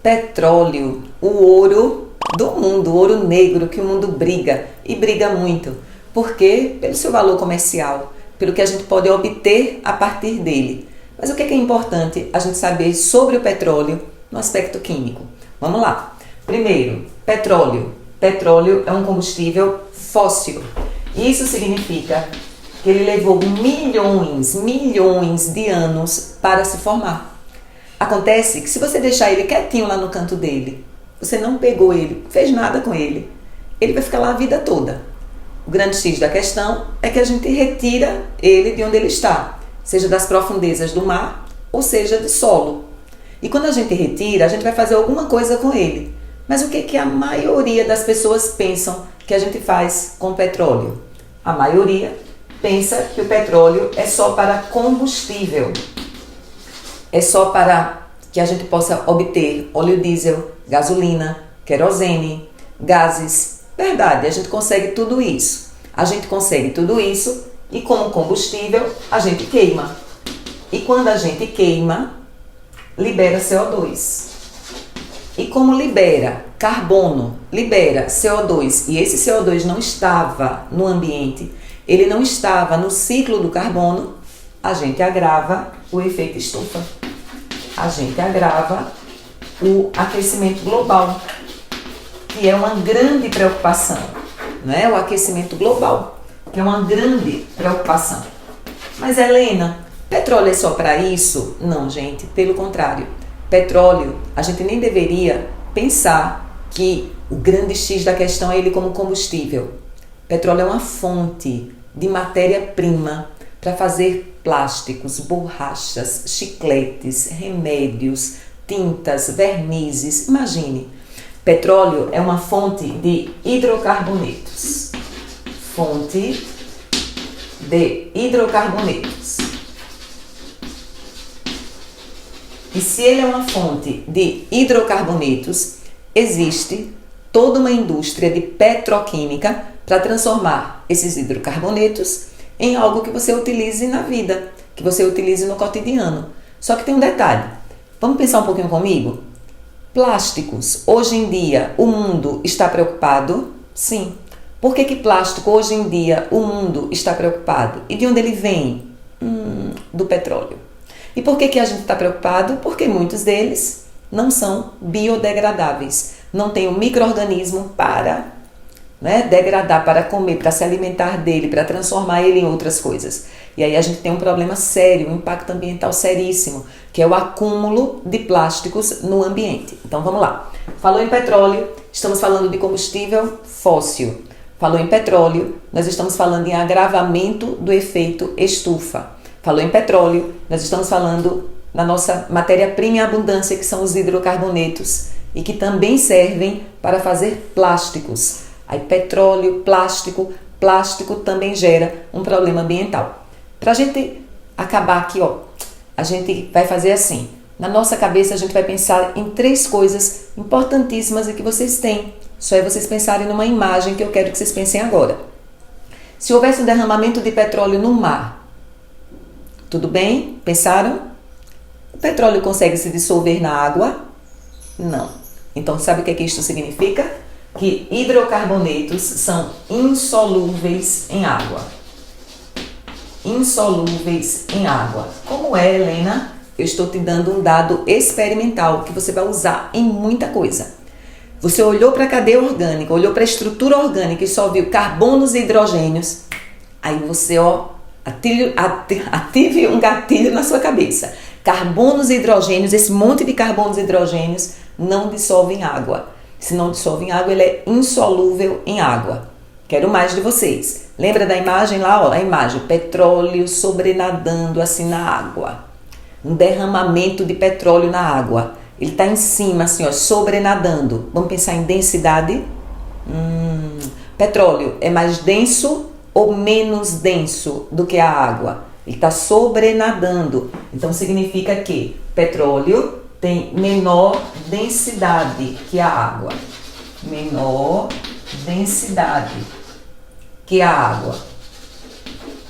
Petróleo, o ouro do mundo, o ouro negro que o mundo briga e briga muito. Por quê? Pelo seu valor comercial, pelo que a gente pode obter a partir dele. Mas o que é importante a gente saber sobre o petróleo no aspecto químico? Vamos lá. Primeiro, petróleo. Petróleo é um combustível fóssil. Isso significa que ele levou milhões de anos para se formar. Acontece que se você deixar ele quietinho lá no canto dele, você não pegou ele, fez nada com ele, ele vai ficar lá a vida toda. O grande X da questão é que a gente retira ele de onde ele está, seja das profundezas do mar ou seja de solo. E quando a gente retira, a gente vai fazer alguma coisa com ele. Mas o que a maioria das pessoas pensam que a gente faz com o petróleo? A maioria pensa que o petróleo é só para combustível. É só para que a gente possa obter óleo diesel, gasolina, querosene, gases. Verdade, a gente consegue tudo isso. A gente consegue tudo isso e como combustível a gente queima. E quando a gente queima, libera CO2. E como libera carbono, libera CO2 e esse CO2 não estava no ambiente, ele não estava no ciclo do carbono, a gente agrava o efeito estufa. A gente agrava o aquecimento global, que é uma grande preocupação, não é? O aquecimento global, que é uma grande preocupação. Mas Helena, petróleo é só para isso? Não, gente, pelo contrário. Petróleo, a gente nem deveria pensar que o grande X da questão é ele como combustível. Petróleo é uma fonte de matéria-prima para fazer plásticos, borrachas, chicletes, remédios, tintas, vernizes. Imagine, petróleo é uma fonte de hidrocarbonetos. Fonte de hidrocarbonetos. E se ele é uma fonte de hidrocarbonetos, existe toda uma indústria de petroquímica para transformar esses hidrocarbonetos em algo que você utilize na vida, que você utilize no cotidiano. Só que tem um detalhe. Vamos pensar um pouquinho comigo? Plásticos. Hoje em dia, o mundo está preocupado? Sim. Por que plástico hoje em dia o mundo está preocupado? E de onde ele vem? Do petróleo. E por que a gente está preocupado? Porque muitos deles não são biodegradáveis. Não tem um micro-organismo para degradar, para comer, para se alimentar dele, para transformar ele em outras coisas. E aí a gente tem um problema sério, um impacto ambiental seríssimo, que é o acúmulo de plásticos no ambiente. Então vamos lá. Falou em petróleo, estamos falando de combustível fóssil. Falou em petróleo, nós estamos falando em agravamento do efeito estufa. Falou em petróleo, nós estamos falando na nossa matéria-prima em abundância, que são os hidrocarbonetos, e que também servem para fazer plásticos. Aí petróleo, plástico também gera um problema ambiental. Para a gente acabar aqui, a gente vai fazer assim. Na nossa cabeça a gente vai pensar em 3 coisas importantíssimas e que vocês têm. Só é vocês pensarem numa imagem que eu quero que vocês pensem agora. Se houvesse um derramamento de petróleo no mar, tudo bem? Pensaram? O petróleo consegue se dissolver na água? Não. Então, sabe o que isso significa? Que hidrocarbonetos são insolúveis em água. Insolúveis em água. Como é, Helena? Eu estou te dando um dado experimental que você vai usar em muita coisa. Você olhou para a cadeia orgânica, olhou para a estrutura orgânica e só viu carbonos e hidrogênios. Aí você, ative um gatilho na sua cabeça. Carbonos e hidrogênios, esse monte de carbonos e hidrogênios não dissolvem água. Se não dissolve em água, ele é insolúvel em água. Quero mais de vocês. Lembra da imagem lá? A imagem, petróleo sobrenadando assim na água. Um derramamento de petróleo na água. Ele está em cima, assim, sobrenadando. Vamos pensar em densidade? Petróleo é mais denso ou menos denso do que a água? Ele está sobrenadando. Então significa que petróleo tem menor densidade que a água. Menor densidade que a água.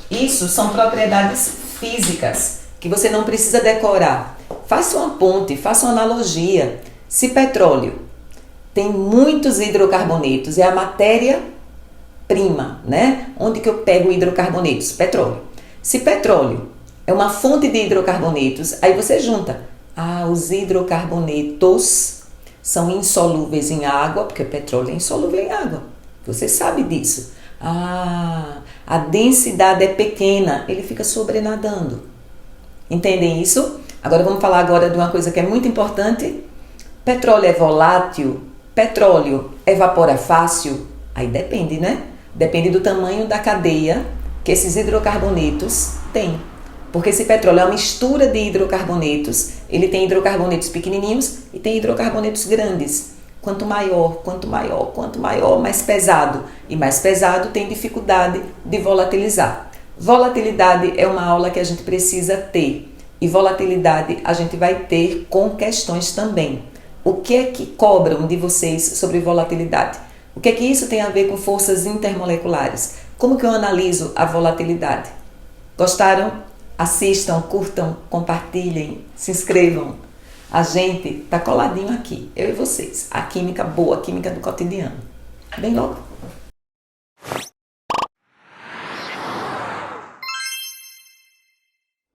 Isso são propriedades físicas que você não precisa decorar. Faça uma ponte, faça uma analogia. Se petróleo tem muitos hidrocarbonetos, é a matéria-prima, né? Onde que eu pego hidrocarbonetos? Petróleo. Se petróleo é uma fonte de hidrocarbonetos, aí você junta. Os hidrocarbonetos são insolúveis em água, porque o petróleo é insolúvel em água. Você sabe disso. A densidade é pequena, ele fica sobrenadando. Entendem isso? Agora vamos falar agora de uma coisa que é muito importante. Petróleo é volátil? Petróleo evapora fácil? Aí depende, né? Depende do tamanho da cadeia que esses hidrocarbonetos têm. Porque esse petróleo é uma mistura de hidrocarbonetos. Ele tem hidrocarbonetos pequenininhos e tem hidrocarbonetos grandes. Quanto maior, mais pesado. E mais pesado tem dificuldade de volatilizar. Volatilidade é uma aula que a gente precisa ter. E volatilidade a gente vai ter com questões também. O que é que cobram de vocês sobre volatilidade? O que é que isso tem a ver com forças intermoleculares? Como que eu analiso a volatilidade? Gostaram? Assistam, curtam, compartilhem, se inscrevam. A gente tá coladinho aqui, eu e vocês. A química boa, a química do cotidiano. Bem logo.